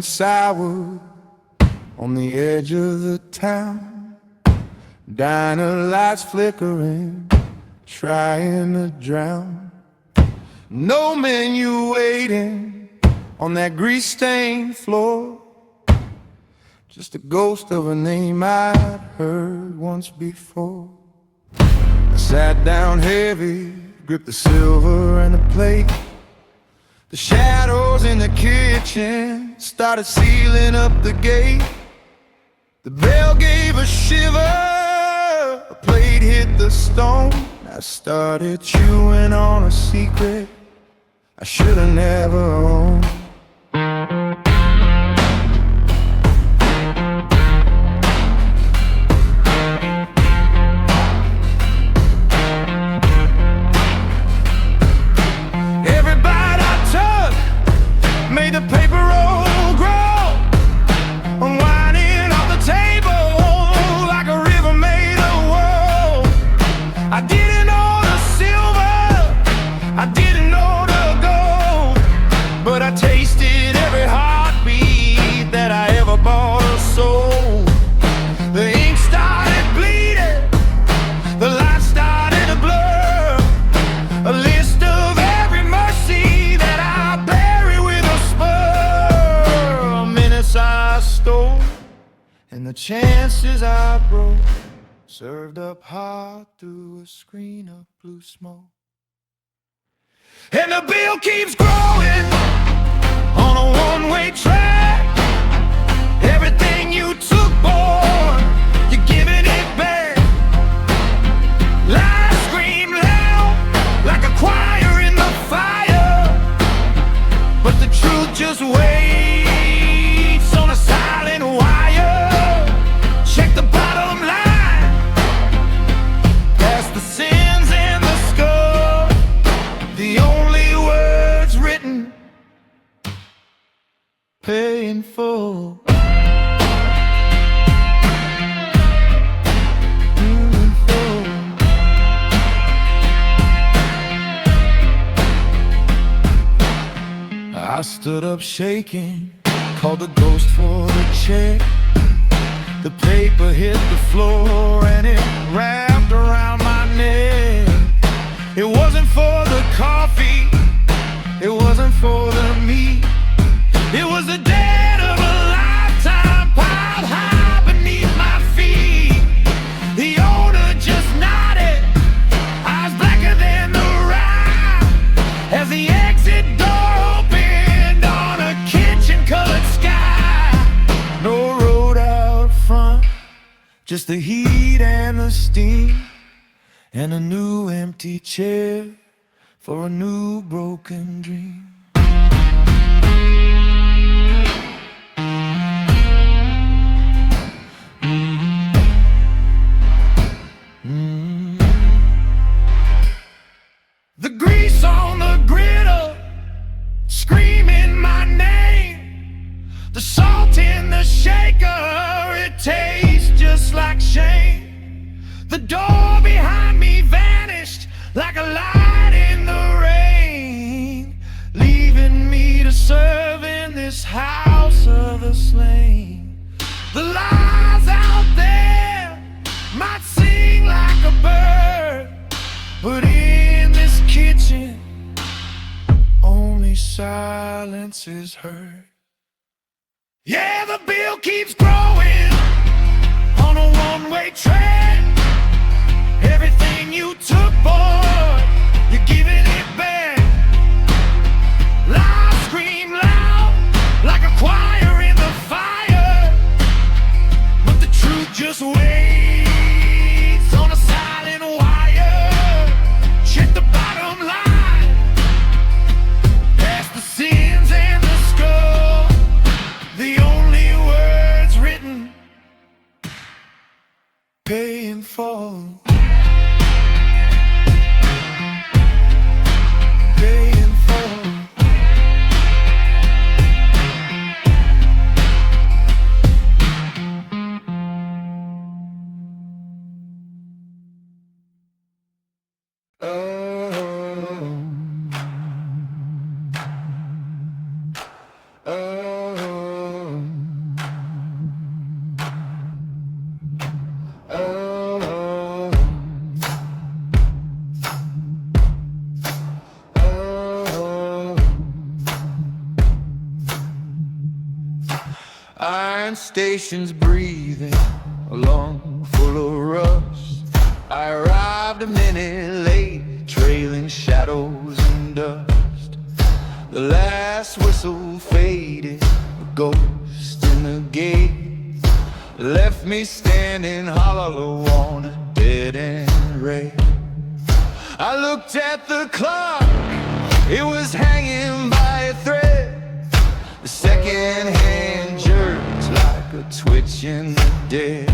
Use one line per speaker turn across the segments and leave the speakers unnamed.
sour on the edge of the town. Diner lights flickering, trying to drown. No menu waiting on that grease-stained floor. Just a ghost of a name I'd heard once before. I sat down heavy, gripped the silver and the plate. The shadows in the kitchen started sealing up the gate. The bell gave a shiver, a plate hit the stone. I started chewing on a secret I should have never owned. Every bite I took made the paper roll grow, unwinding off the table like a river made a whirl. I didn't know the silver, I didn't know the gold, but I tasted every heartbeat that I ever bought or sold. The ink started bleeding, the lights started to blur, a list of every mercy that I bury with a spur. Minutes I stole and the chances I broke, served up hot through a screen of blue smoke. And the bill keeps growing on a one-way track. Everything you took, boy, you're giving it back. Lies scream loud like a choir in the fire, but the truth just waits on a silent wire. Check the bottom line, past the sins and the skull. The only words written, pay in full. I stood up shaking, called the ghost for the check. The paper hit the floor and it wrapped around my neck. It wasn't for the coffee, it wasn't for the meat. It was the debt of a lifetime piled high beneath my feet. The owner just nodded, eyes blacker than the rye, as the exit door opened on a kitchen-colored sky. No road out front, just the heat and the steam, and a new empty chair for a new broken dream. The grease on the griddle, screaming my name. The salt in the shaker, it tastes just like shame. The door behind me vanished like a light in the rain, leaving me to serve in this house of the slain. The lies out there might sing like a bird, but in this kitchen only silence is heard. Yeah, the bill keeps growing on a one-way track. Everything you took, boy, you're giving it back. Lies scream loud like a choir in the fire, but the truth just waits on a silent wire. Check the bottom line, past the sins and the skull. The only words written, pay in full. Pay in full. Oh, Oh, oh. Iron stations breathing, a lung full of rust. I arrived a minute late, trailing shadows and dust. The last whistle faded, a ghost in the gate left me standing hollow on a dead-end rail. I looked at the clock, it was hanging by a thread. The second-hand jerked like a twitch in the dead.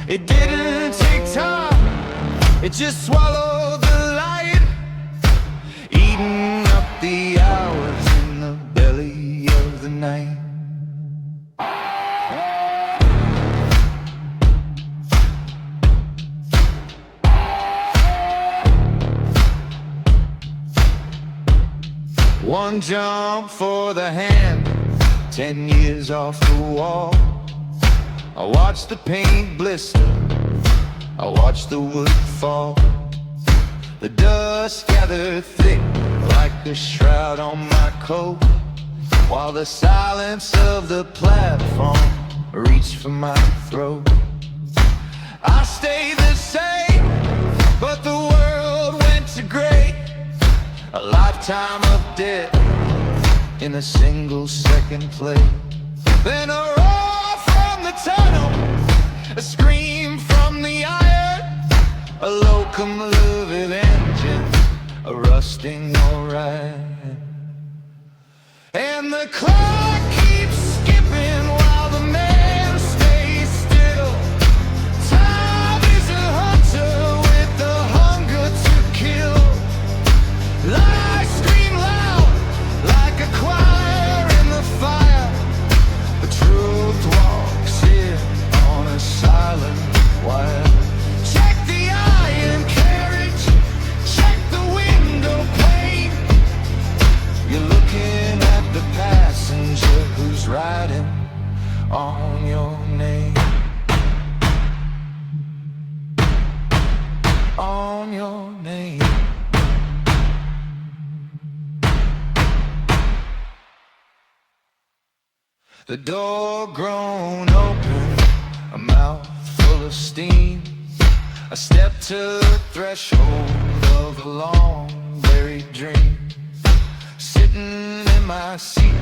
It didn't take time, it just swallowed the light, eating up the hours in the belly of the night. One jump for the hand, 10 years off the wall. I watched the paint blister, I watched the wood fall. The dust gathered thick like a shroud on my coat, while the silence of the platform reached for my throat. I stayed the same, but the world went to gray. A lifetime of death in a single second play. Then a roar from the tunnel, a scream from the iron, a locomotive engine, a rusting Orion. And the clock keeps skipping while the man stays still. Time is a hunter with the hunger to kill. Lies scream loud like a choir in the fire, but truth walks in on a silent wire. Check the iron carriage, check the window pane. You're looking at the passenger who's riding on your name. On your name. The door grown open, a mouth full of steam. I stepped to the threshold of a long buried dream. Sitting in my seat,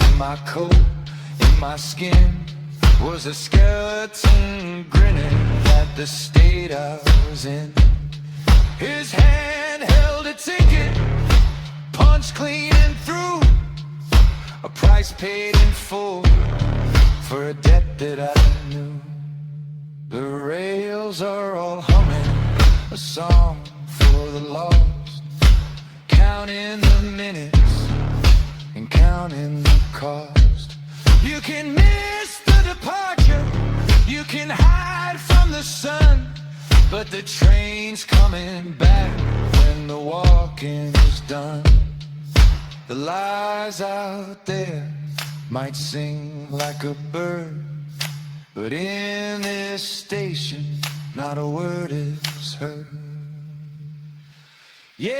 in my coat, in my skin, was a skeleton grinning at the state I was in. His hand held a ticket, punched clean and through. A price paid in full for a debt that I knew. The rails are all humming a song for the lost, counting the minutes and counting the cost. You can miss the departure, you can hide from the sun, but the train's coming back when the walking is done. The lies out there might sing like a bird, but in this station, not a word is heard. Yeah,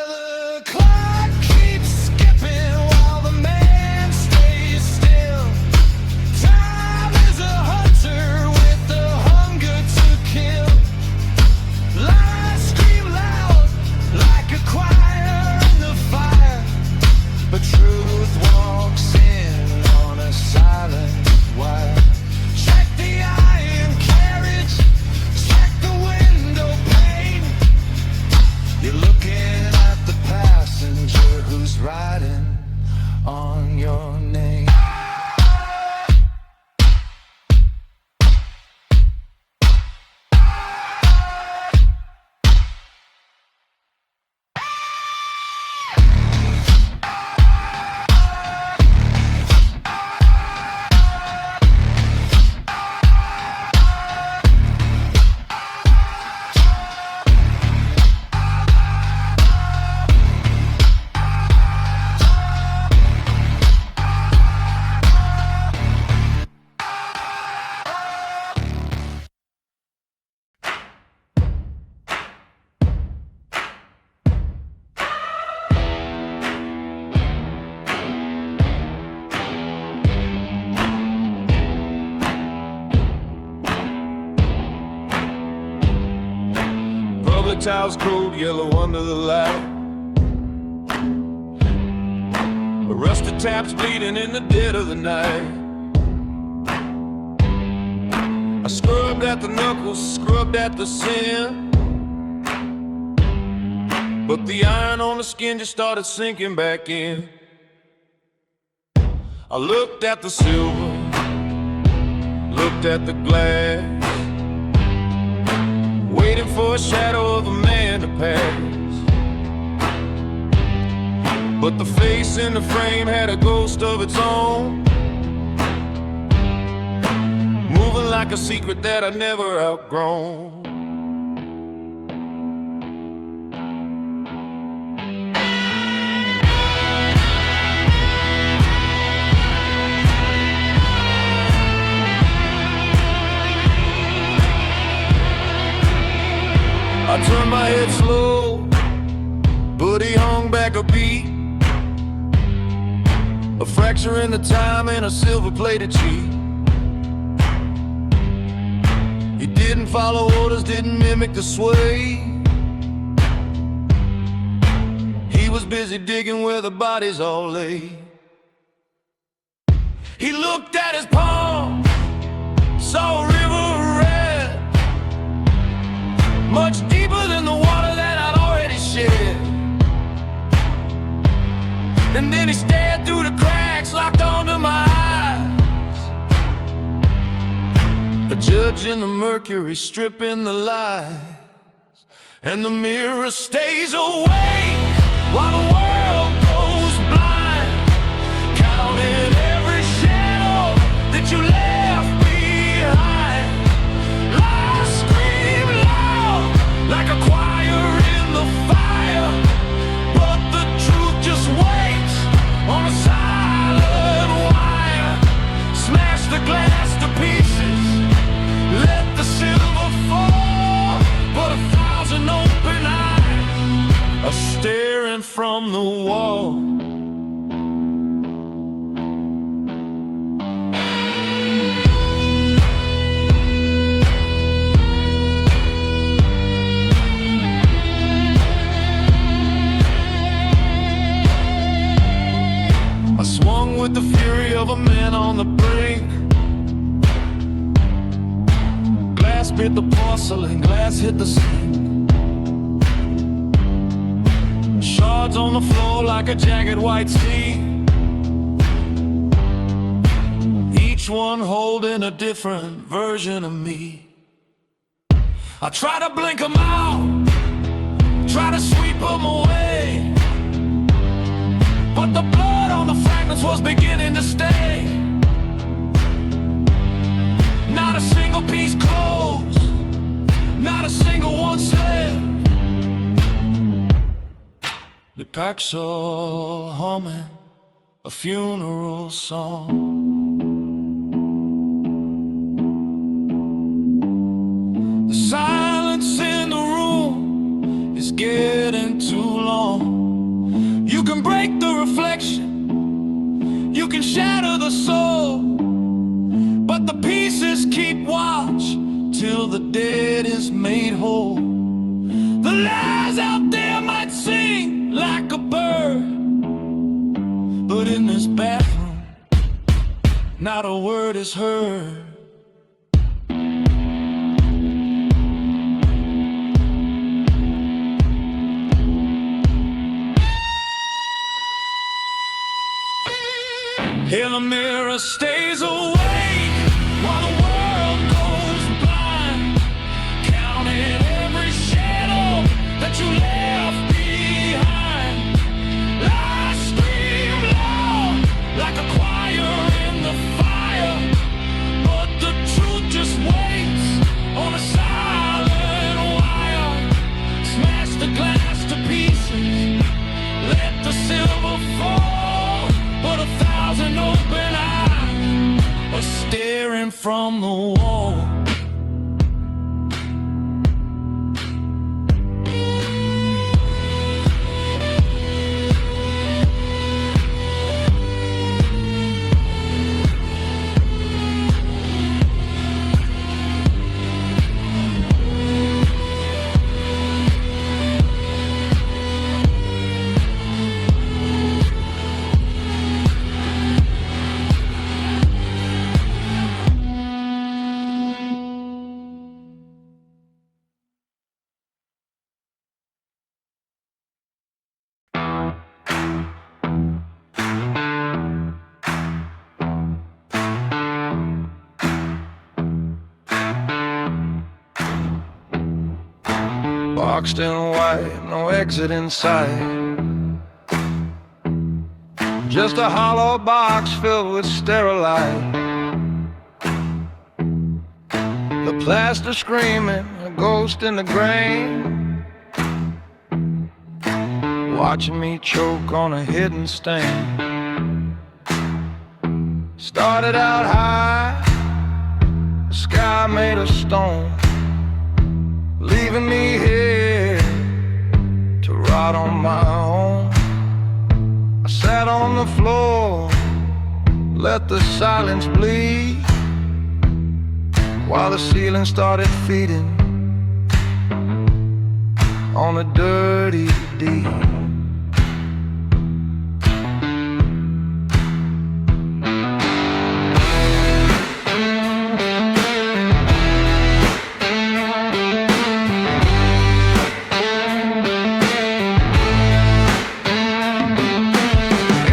the clock keeps skipping while the man stays still. Time is a hunter with the hunger to kill. Lies scream loud like a choir in the fire, but truth walks in on a silent wire. Check the iron carriage, check the window pane. towels cold yellow under the light. A rusted taps bleeding in the dead of the night. I scrubbed at the knuckles, scrubbed at the sin, but the iron on the skin just started sinking back in. I looked at the silver, looked at the glass, waiting for a shadow of a man to pass. But the face in the frame had a ghost of its own, moving like a secret that I'd never outgrown. I turned my head slow, but he hung back a beat. A fracture in the time and a silver-plated cheek. He didn't follow orders, didn't mimic the sway. He was busy digging where the bodies all lay. He looked at his palm, saw a river red, much deeper than the water that I'd already shed. And then he stared through the cracks, locked onto my eyes. A judge in the mercury, stripping the lies. And the mirror stays awake while the world goes blind, counting every shadow that you left behind. Lies scream loud like a choir in the fire, but the truth just waits on a silent wire. Smash the glass to pieces, let the silver fall, but 1,000 open eyes are staring from the wall. I swung with the fury of a man on the brink. Glass bit the porcelain, glass hit the sink. Shards on the floor like a jagged white stain, each one holding a different version of me. I try to blink them out, try to sweep them away, but the blood on the fragments was beginning to stay. Not a single piece closed, not a single one saved. The packs all humming a funeral song. The silence in the room is getting too long. You can break the reflection, you can shatter the soul, but the pieces keep watch till the dead is made whole. The lies out there might sing like a bird, but in this bathroom, not a word is heard. Here the mirror stays awake while the world goes blind, counting every shadow that you left behind. Lies scream loud like a choir in the fire, but the truth just waits on a silent wire. Smash the glass to pieces, let the silver fall, but 1,000 open eyes are staring from the wall. boxed in white, no exit in sight. Just a hollow box filled with sterilite. The plaster screaming, a ghost in the grain, watching me choke on a hidden stain. Started out high, the sky made of stone, leaving me here to rot on my own. I sat on the floor, let the silence bleed, while the ceiling started feeding on a dirty deed.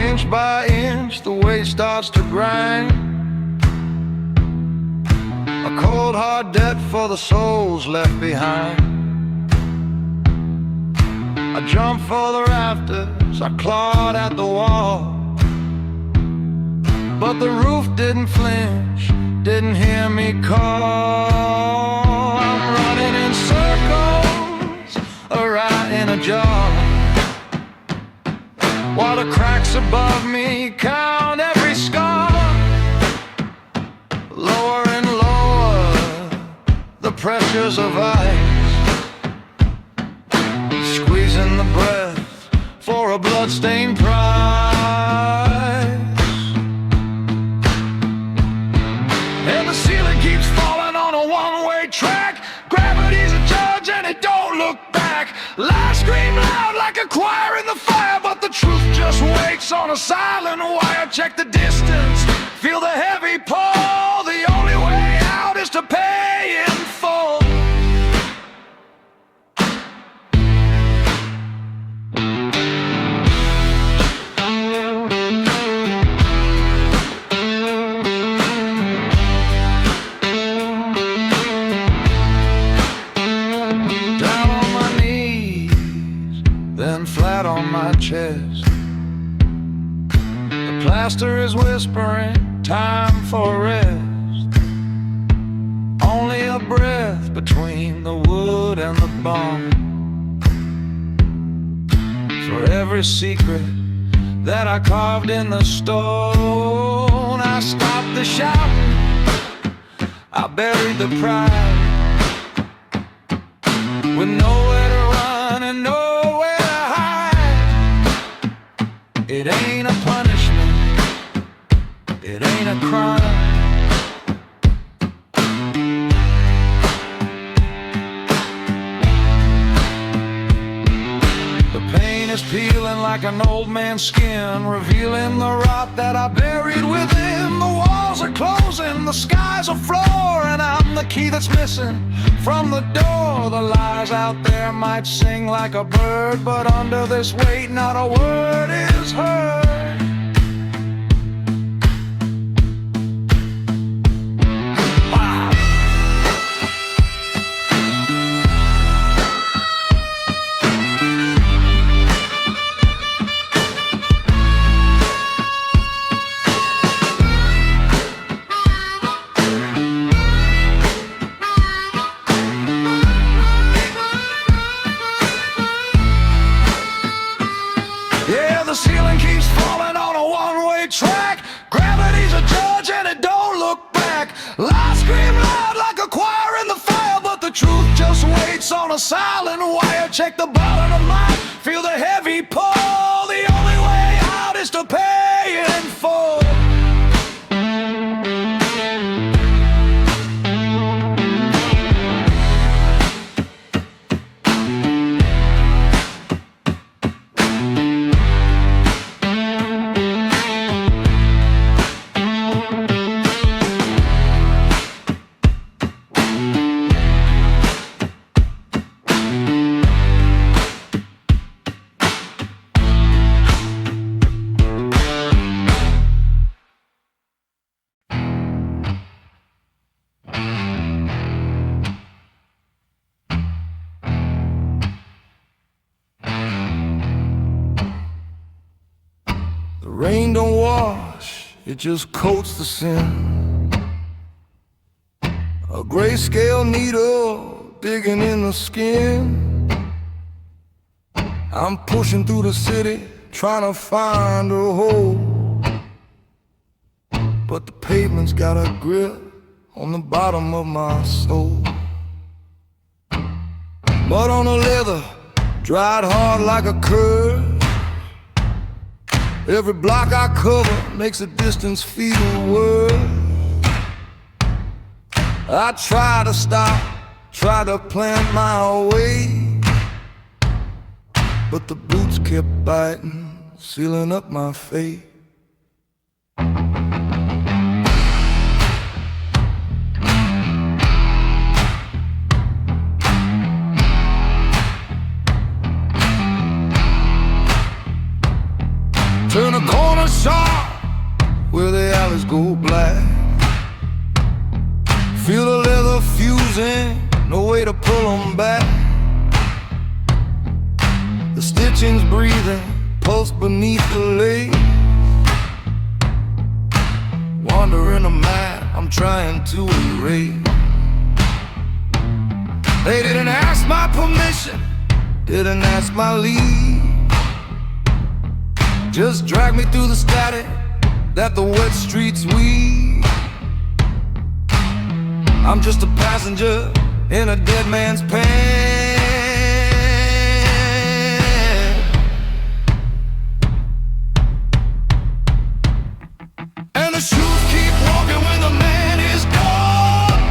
Inch by inch, the weight starts to grind. A cold hard debt for the souls left behind. I jumped for the rafters, I clawed at the wall, but the roof didn't flinch, didn't hear me call. I'm running in circles, a rat in a jar, while the cracks above me count every scar. Lower and lower, the pressures of ice, squeezing the breath for a bloodstained prize. And the ceiling keeps falling on a one-way track. Gravity's a judge and it don't look back. Lies scream loud like a choir in the fire, but the truth just waits on a silent wire. Check the distance, feel the heavy pull. The only way out is to pay in full. Down on my knees, then flat on my chest. The plaster is whispering, time for rest. Only a breath between the wood and the bone. For every secret that I carved in the stone, I stopped the shouting, I buried the pride, with nowhere to run and nowhere to hide. It ain't a punishment, it ain't a crime. The pain is peeling like an old man's skin, revealing the rot that I buried within. The walls are closing, the sky's a floor, and I'm the key that's missing from the door. The lies out there might sing like a bird, but under this weight not a word is heard. Yeah, the ceiling keeps falling on a one-way track. Gravity's a judge and it don't look back. Lies scream loud like a choir in the fire, but the truth just waits on a silent wire. Check the bottom of mine, feel the heavy pull. The only way out is to pay in full. rain don't wash, it just coats the sin. A grayscale needle digging in the skin. I'm pushing through the city, trying to find a hole, but the pavement's got a grip on the bottom of my soul. Mud on the leather, dried hard like a curve. Every block I cover makes a distance feel worse. I try to stop, try to plant my way, but the boots kept biting, sealing up my fate. Turn a corner sharp where the alleys go black. Feel the leather fusing, no way to pull them back. The stitching's breathing, pulse beneath the lace. Wandering a map I'm trying to erase. They didn't ask my permission, didn't ask my leave. Just drag me through the static that the wet streets weave. I'm just a passenger in a dead man's pants. And the shoes keep walking when the man is gone,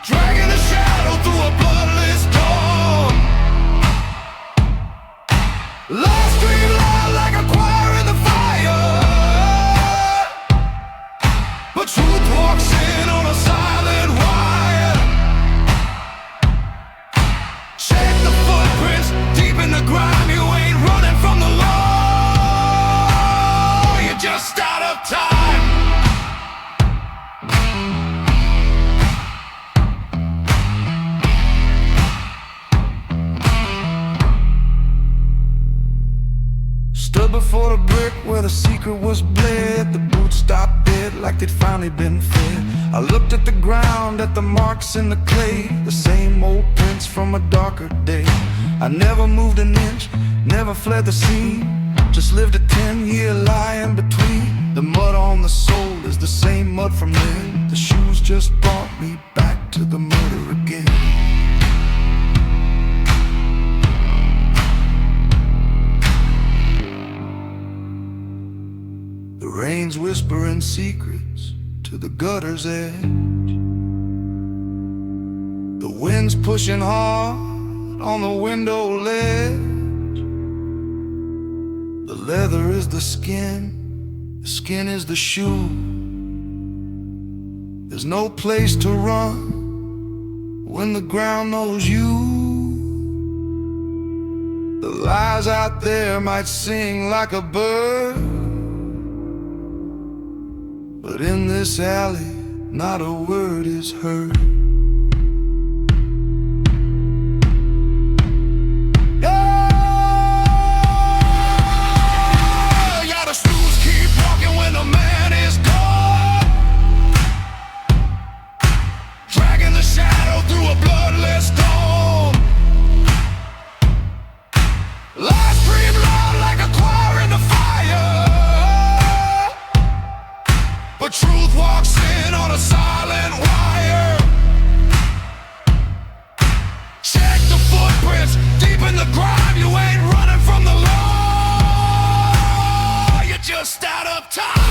dragging a shadow through a bloodless dawn. Lies scream loud like a choir in the fire, but truth walks in on a silent wire. Check the footprints deep in the grime. You ain't running from the law, you're just out of time. Stood before the brick where the secret was bled. The boots stopped dead like they'd finally been fed. I looked at the ground, at the marks in the clay, the same old prints from a darker day. I never moved an inch, never fled the scene, just lived a 10-year lie in between. The mud on the sole is the same mud from then. The shoes just brought me back to the murder again. The rain's whispering secrets to the gutter's edge. The wind's pushing hard on the window ledge. The leather is the skin is the shoe. There's no place to run when the ground knows you. The lies out there might sing like a bird, but in this alley, not a word is heard. Yeah, the snooze keep walking when the man is gone, dragging the shadow through a bloodless dawn. Lies scream loud like a choir in the fire, but truth walks in on a silent wire. Check the footprints deep in the grime. You ain't running from the law, you're just out of time.